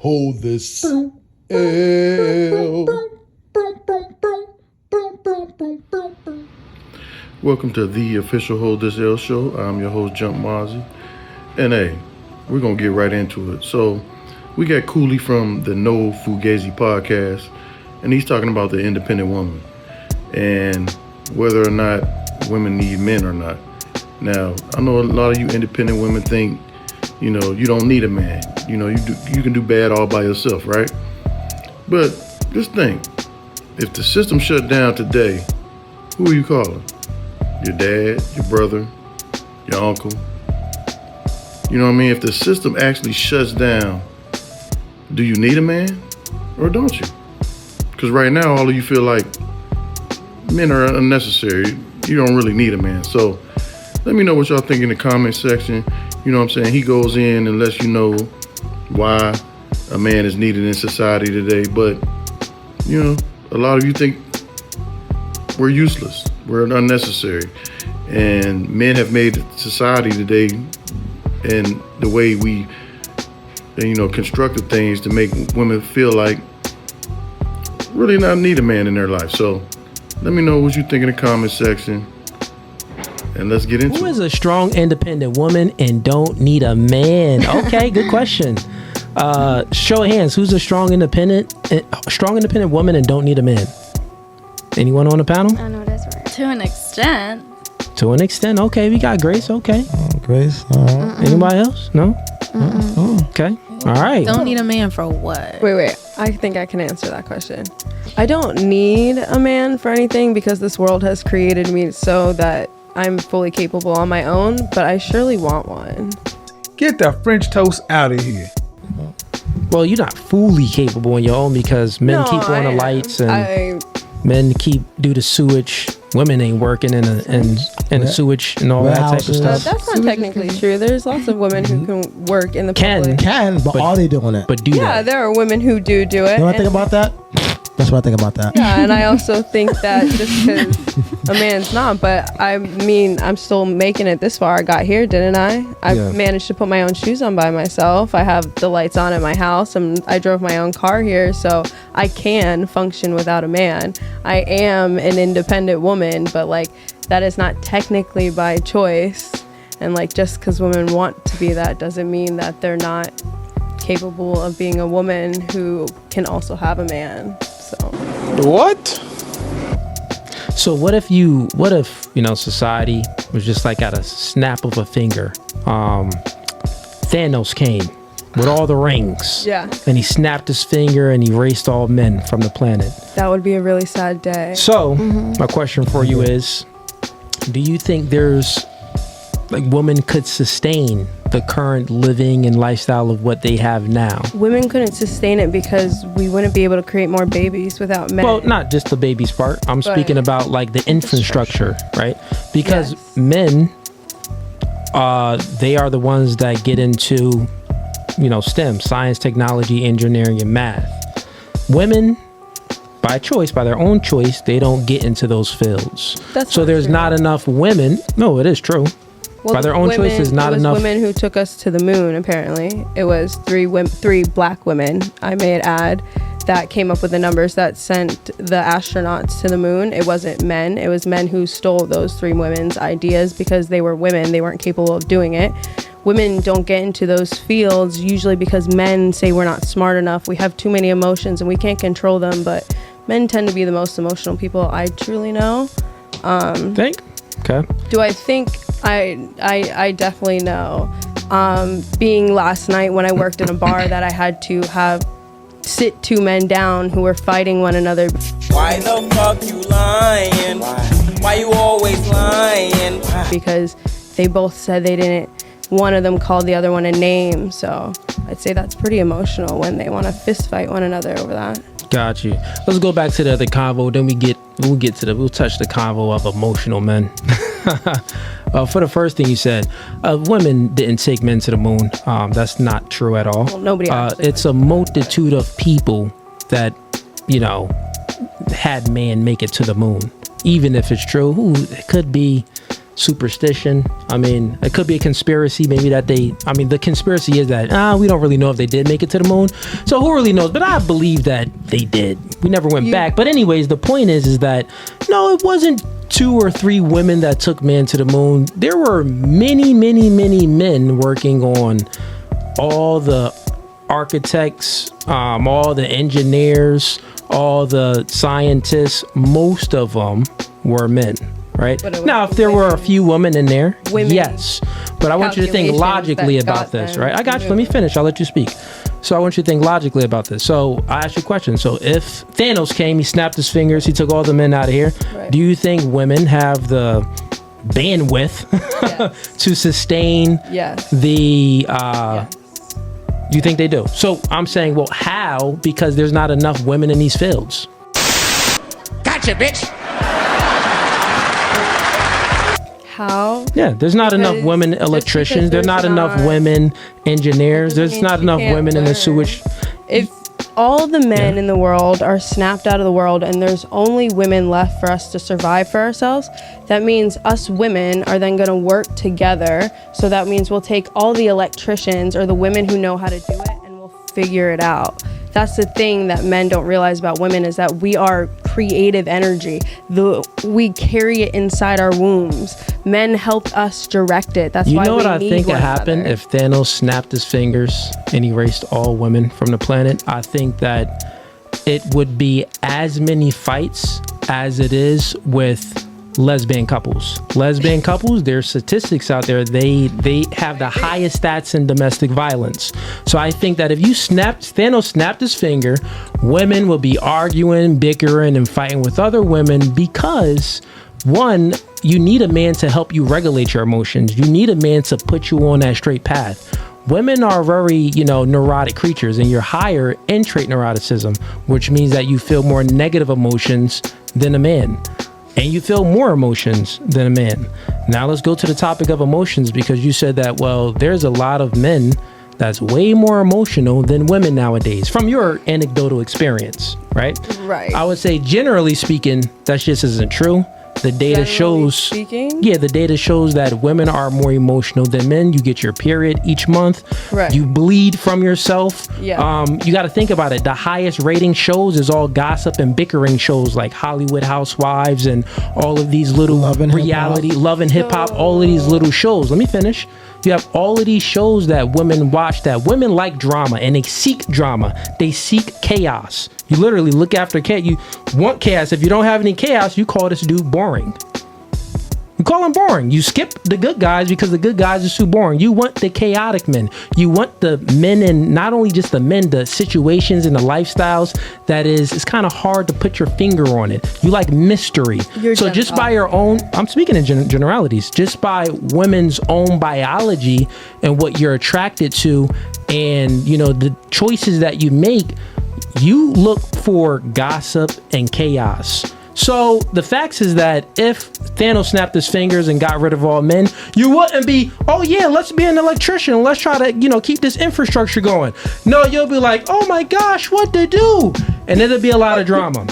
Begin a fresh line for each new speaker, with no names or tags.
hold this L. Welcome to the official Hold This L show. I'm your host, Jump Mozzie. And hey, we're going to get right into it. So we got Coolie from the No Fugazee Podcast, and he's talking about the independent woman and whether or not women need men or not. Now, I know a lot of you independent women think, you don't need a man. You can do bad all by yourself, right? But just think, if the system shut down today, who are you calling? Your dad, your brother, your uncle? You know what I mean? If the system actually shuts down, do you need a man or don't you? Because right now, all of you feel like men are unnecessary. You don't really need a man. So let me know what y'all think in the comment section. You know what I'm saying? He goes in and lets you know why a man is needed in society today. But, a lot of you think we're useless. We're unnecessary. And men have made society today and the way we, constructed things to make women feel like really not need a man in their life. So let me know what you think in the comment section. And let's get into it.
Who is a strong, independent woman and don't need a man? Okay, good question. Show of hands. Who's a strong, independent woman and don't need a man? Anyone on the panel?
I know that's right. To an extent.
To an extent. Okay, we got Grace. Okay.
Grace. All right.
Anybody else? No? Okay. All right.
Don't need a man for what?
Wait. I think I can answer that question. I don't need a man for anything because this world has created me so that I'm fully capable on my own, but I surely want one.
Get the French toast out of here.
Well, you're not fully capable on your own because men keep on the lights and men do the sewage. Women ain't working in the sewage and all that type of stuff.
That's not technically true. There's lots of women who can work in the public.
But are they doing it?
But do that.
Yeah, there are women who do it.
You know what I think about that? That's what I think about that.
Yeah, and I also think that just because a man's not, but I mean, I'm still making it this far. I got here, didn't I? I managed to put my own shoes on by myself. I have the lights on at my house, and I drove my own car here, so I can function without a man. I am an independent woman, but that is not technically by choice. And just because women want to be that doesn't mean that they're not capable of being a woman who can also have a man. So
what?
So what if society was just at a snap of a finger? Thanos came with all the rings.
Yeah.
And he snapped his finger and he erased all men from the planet.
That would be a really sad day.
So my question for you is, do you think there's women could sustain the current living and lifestyle of what they have now?
Women couldn't sustain it because we wouldn't be able to create more babies without men.
Well, not just the babies part. I'm speaking about the infrastructure, right? Because men, they are the ones that get into, STEM, science, technology, engineering, and math. Women, by their own choice, they don't get into those fields. So there's not enough women. No, it is true.
Well,
by their own choice, there's not enough.
Women who took us to the moon, apparently. It was three black women, I may add, that came up with the numbers that sent the astronauts to the moon. It wasn't men. It was men who stole those three women's ideas because they were women. They weren't capable of doing it. Women don't get into those fields usually because men say we're not smart enough. We have too many emotions and we can't control them. But men tend to be the most emotional people I truly know.
Think? Okay.
Do I think? I definitely know. Being last night when I worked in a bar that I had to sit two men down who were fighting one another.
Why the fuck you lying? Why you always lying?
Because they both said they didn't. One of them called the other one a name. So I'd say that's pretty emotional when they want to fist fight one another over that.
Got you. Let's go back to the other convo. Then we'll touch the convo of emotional men. For the first thing you said, women didn't take men to the moon. That's not true at all.
Well, nobody
it's a multitude of people that, had man make it to the moon. Even if it's true, it could be superstition. I mean, it could be a conspiracy. Maybe that the conspiracy is that we don't really know if they did make it to the moon. So who really knows? But I believe that they did. We never went back. But anyways, the point is that no, it wasn't 2 or 3 women that took man to the moon. There were many, many, many men working on all the architects, all the engineers, all the scientists. Most of them were men. Right now, if there were a few women in there, yes, but I want you to think logically about this, right? I got you. Let me finish. I'll let you speak. So I want you to think logically about this. So I asked you a question. So if Thanos came, he snapped his fingers, he took all the men out of here. Right. Do you think women have the bandwidth to sustain the? You think they do? So I'm saying, well, how? Because there's not enough women in these fields.
Gotcha, bitch.
How?
Yeah, there's not enough women electricians. There's not enough women engineers. There's not enough women in the sewage.
If all the men in the world are snapped out of the world and there's only women left for us to survive for ourselves, that means us women are then going to work together. So that means we'll take all the electricians or the women who know how to do it and we'll figure it out. That's the thing that men don't realize about women, is that we are creative energy. We carry it inside our wombs. Men helped us direct it. That's why we need one another. You know what I think would happen
if Thanos snapped his fingers and erased all women from the planet? I think that it would be as many fights as it is with lesbian couples. There's statistics out there. They have the highest stats in domestic violence. So I think that if Thanos snapped his finger, women will be arguing, bickering, and fighting with other women because, one, you need a man to help you regulate your emotions. You need a man to put you on that straight path. Women are very, neurotic creatures, and you're higher in trait neuroticism, which means that you feel more negative emotions than a man. And you feel more emotions than a man. Now let's go to the topic of emotions, because you said that, well, there's a lot of men that's way more emotional than women nowadays, from your anecdotal experience, right?
Right.
I would say, generally speaking, that just isn't true. The data shows that women are more emotional than men. You get your period each month.
Right.
You bleed from yourself.
Yeah.
You got to think about it. The highest rating shows is all gossip and bickering shows like Hollywood Housewives and all of these little Love and Hip Hop, all of these little shows. Let me finish. You have all of these shows that women watch, that women like drama, and they seek drama. They seek chaos. You literally look after chaos. You want chaos. If you don't have any chaos, you call this dude boring. You call him boring. You skip the good guys because the good guys are too boring. You want the chaotic men. You want the men, and not only just the men, the situations and the lifestyles that it's kind of hard to put your finger on it. You like mystery. So just by your own, I'm speaking in generalities, just by women's own biology and what you're attracted to, and the choices that you make, you look for gossip and chaos. So the facts is that if Thanos snapped his fingers and got rid of all men, you wouldn't be, oh yeah, let's be an electrician. Let's try to, keep this infrastructure going. No, you'll be like, oh my gosh, what to do? And it'll be a lot of drama.